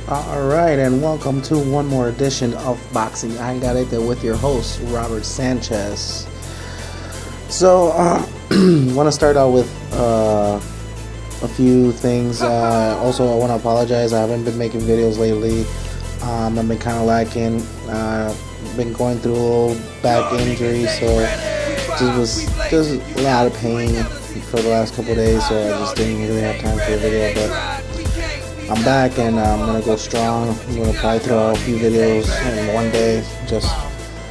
Alright, and welcome to one more edition of Boxing I Got It There with your host, Robert Sanchez. So, want to start out with a few things. Also, I want to apologize. I haven't been making videos lately. I've been kind of lacking. Been going through a little back injury, so just a lot of pain for the last couple of days, so I just didn't really have time for a video, but I'm back and I'm going to go strong. I'm going to probably throw out a few videos in one day just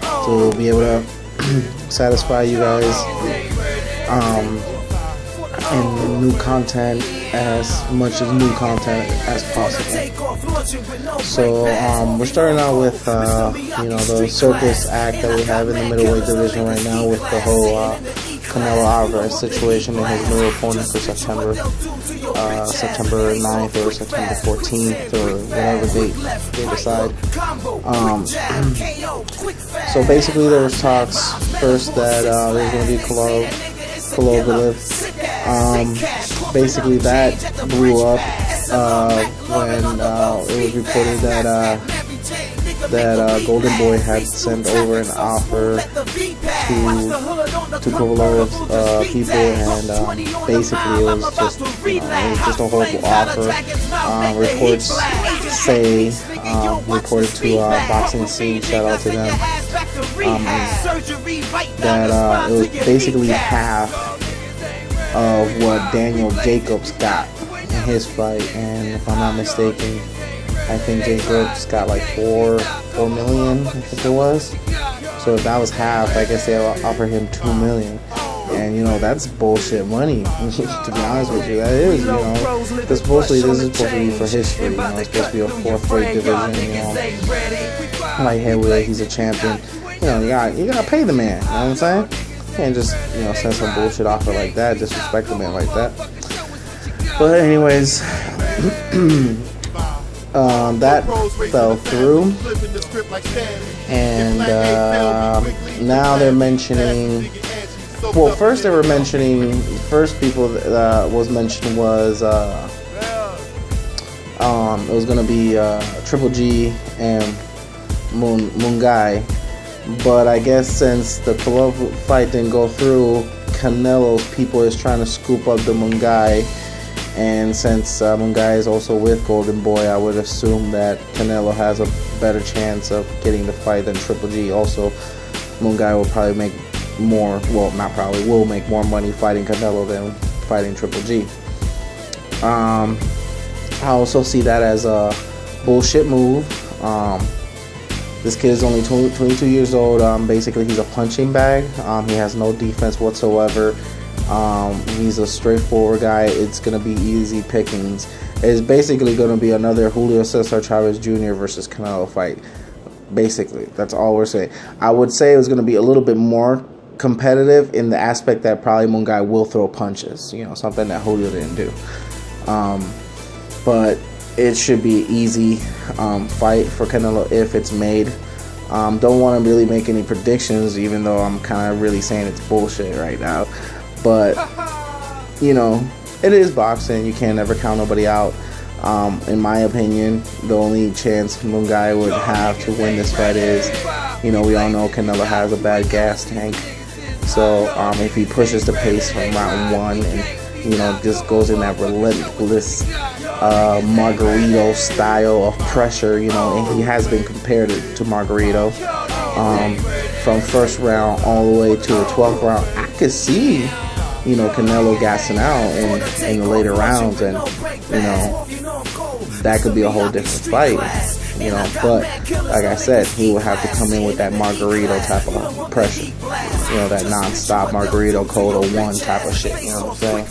to be able to satisfy you guys and new content, as much as new content as possible. So we're starting out with the circus act that we have in the middleweight division right now with the whole Canelo Alvarez situation and his new opponent for September 9th or September 14th or whatever date they decide. So basically there was talks first that there's going to be Carnelo. Basically that blew up when it was reported that Golden Boy had sent over an offer to Canelo's people, and basically it was just a horrible offer. Reports say, reported to Boxing Scene, shout out to them, that it was basically half of what Daniel Jacobs got in his fight, and if I'm not mistaken, I think Jacobs got like 4 million, I think it was. So if that was half, I guess they'll offer him 2 million. And that's bullshit money. To be honest with you, that is, this is supposed to be for history. It's supposed to be a 4th rate division. Like heavyweight, he's a champion. You gotta pay the man. You know what I'm saying? You can't just send some bullshit offer like that, disrespect the man like that. But anyways, that fell through, and now they're mentioning. Well, first they were mentioning. First people that was mentioned was it was gonna be Triple G and Munguia, but I guess since the Canelo fight didn't go through, Canelo's people is trying to scoop up the Munguia. And since Munguia is also with Golden Boy, I would assume that Canelo has a better chance of getting the fight than Triple G. Also, Munguia will probably make more, well, not probably, will make more money fighting Canelo than fighting Triple G. I also see that as a bullshit move. This kid is only 22 years old. Basically, he's a punching bag. He has no defense whatsoever. He's a straightforward guy. It's going to be easy pickings. It's basically going to be another Julio Cesar Chavez Jr. versus Canelo fight. Basically, that's all we're saying. I would say it was going to be a little bit more competitive in the aspect that probably Munguia will throw punches. Something that Julio didn't do. But it should be an easy fight for Canelo if it's made. Don't want to really make any predictions, even though I'm kind of really saying it's bullshit right now. But, it is boxing. You can't ever count nobody out. In my opinion, the only chance Munguia would have to win this fight is, we all know Canelo has a bad gas tank. So, if he pushes the pace from round 1 and, just goes in that relentless Margarito style of pressure, and he has been compared to Margarito from first round all the way to the 12th round. I could see Canelo gassing out in the later rounds, and that could be a whole different fight, but like I said, he would have to come in with that Margarito type of pressure, that non-stop Margarito code 01 type of shit, what I'm saying?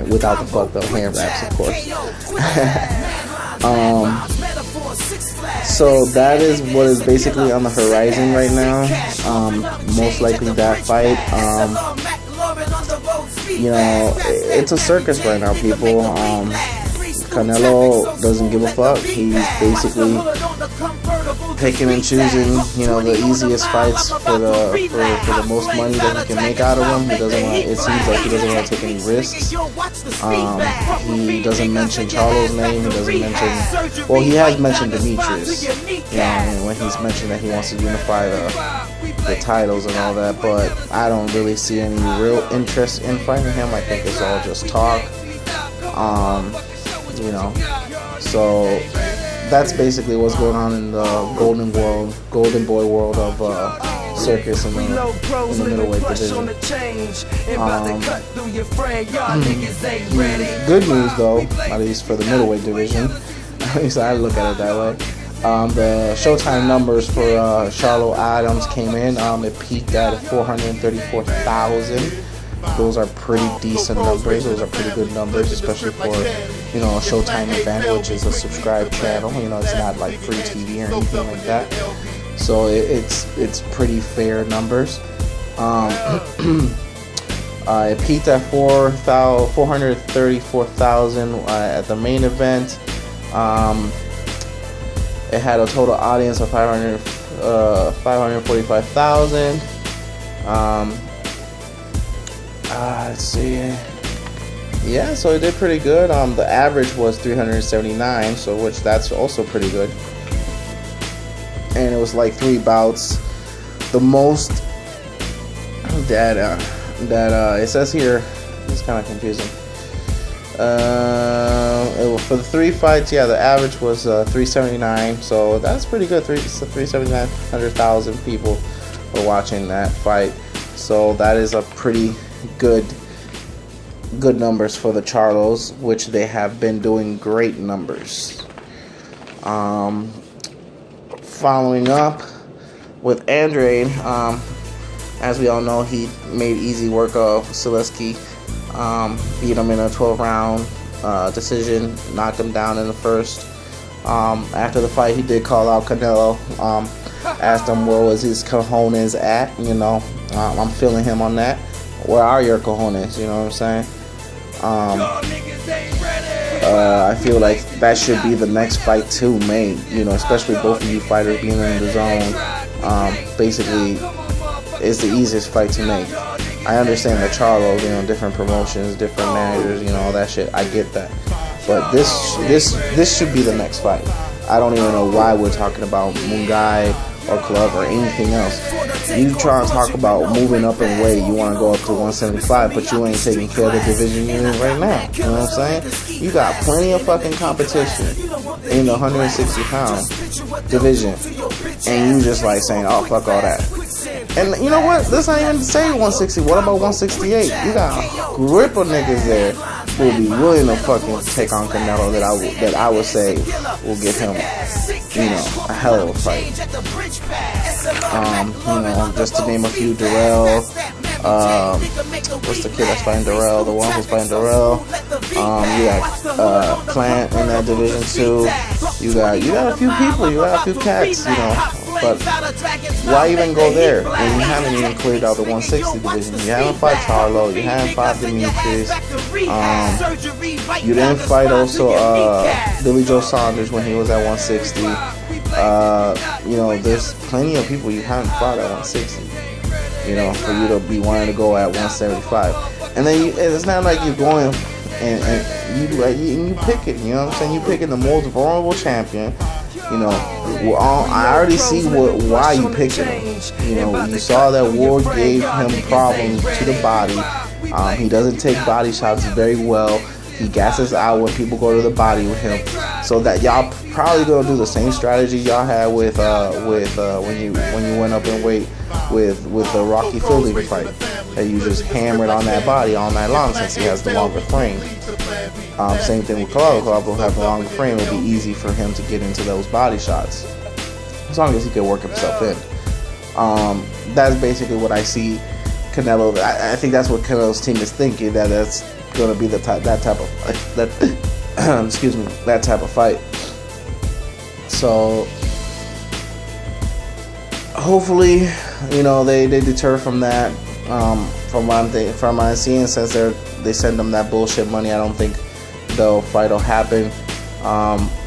Without the fucked up hand wraps, of course. So that is what is basically on the horizon right now. Most likely that fight. It's a circus right now, people. Canelo doesn't give a fuck. He's basically picking and choosing, the easiest fights for the most money that he can make out of them. He doesn't want. It seems like he doesn't want to take any risks. He doesn't mention Charlo's name. He doesn't mention. Well, he has mentioned Demetrius. When he's mentioned that he wants to unify the titles and all that, but I don't really see any real interest in fighting him. I think it's all just talk. So that's basically what's going on in the golden boy world of circus in the middleweight division. Good news though, at least for the middleweight division, at least I look at it that way. The Showtime numbers for Charlo Adams came in. It peaked at 434,000. Those are pretty decent numbers. Those are pretty good numbers, especially for a Showtime event, which is a subscribed channel. It's not like free TV or anything like that. So it's pretty fair numbers. It peaked at 434,000 at the main event. It had a total audience of 545,000. Let's see. Yeah, so it did pretty good. The average was 379, so which that's also pretty good. And it was like 3 bouts. The most that it says here, it's kind of confusing. For the 3 fights, yeah, the average was 379, so that's pretty good. 379,000 people were watching that fight, so that is a pretty good numbers for the Charlos, which they have been doing great numbers. Following up with Andrade, as we all know, he made easy work of Sileski. Beat him in a 12-round decision, knocked him down in the first. After the fight, he did call out Canelo, asked him where was his cojones at. I'm feeling him on that. Where are your cojones? You know what I'm saying? I feel like that should be the next fight too, mate. Especially both of you fighters being in the zone. Basically, it's the easiest fight to make. I understand the Charlo, different promotions, different managers, all that shit. I get that, but this should be the next fight. I don't even know why we're talking about Munguia or Club or anything else. You try to talk about moving up in weight, you want to go up to 175, but you ain't taking care of the division you're in right now. You know what I'm saying? You got plenty of fucking competition in the 160-pound division, and you just like saying, oh, fuck all that. And you know what? Let's not even say 160. What about 168? You got a grip of niggas there who will be willing to fucking take on Canelo that I would say will give him, a hell of a fight. Just to name a few, Darrell. What's the kid that's fighting Darrell? The one who's fighting Darrell. You got Plant in that division too. You got a few people. You got a few cats. But why even go there when you haven't even cleared out the 160 division? You haven't fought Charlo. You haven't fought Demetrius. You didn't fight also Billy Joe Saunders when he was at 160. There's plenty of people you haven't fought at 160. For you to be wanting to go at 175. And then it's not like you're going and you pick it. You know what I'm saying? You picking the most vulnerable champion. I already see why you picked him. You saw that Ward gave him problems to the body. He doesn't take body shots very well. He gasses out when people go to the body with him. So that y'all probably gonna do the same strategy y'all had with when you went up in weight with the Rocky Fielding fight. That you just hammered on that body all night long since he has the longer frame. Same thing with Canelo. Canelo will have a longer frame. It'll be easy for him to get into those body shots as long as he can work himself in. That's basically what I see Canelo. I think that's what Canelo's team is thinking, that's going to be that type of fight. So hopefully, they deter from that. From what I'm seeing, since they send them that bullshit money, I don't think the fight will happen.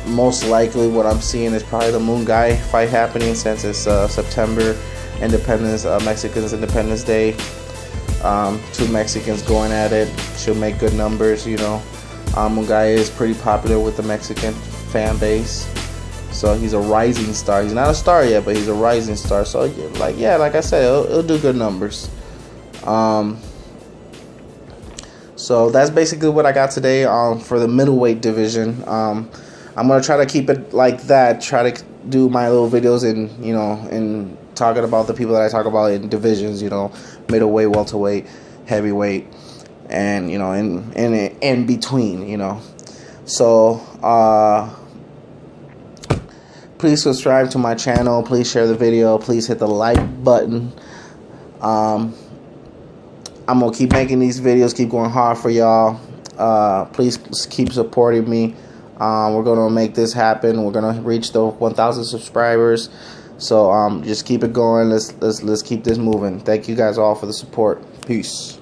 Most likely what I'm seeing is probably the Munguia fight happening, since it's September Independence, Mexicans Independence Day. Two Mexicans going at it. Should make good numbers, you know. Munguia is pretty popular with the Mexican fan base, so he's a rising star. He's not a star yet, but he's a rising star. So like I said, it'll do good numbers. So that's basically what I got today for the middleweight division. I'm gonna try to keep it like that. Try to do my little videos in talking about the people that I talk about in divisions. Middleweight, welterweight, heavyweight, and in between. So please subscribe to my channel. Please share the video. Please hit the like button. I'm going to keep making these videos, keep going hard for y'all. Please keep supporting me. We're going to make this happen. We're going to reach the 1,000 subscribers. So just keep it going. Let's keep this moving. Thank you guys all for the support. Peace.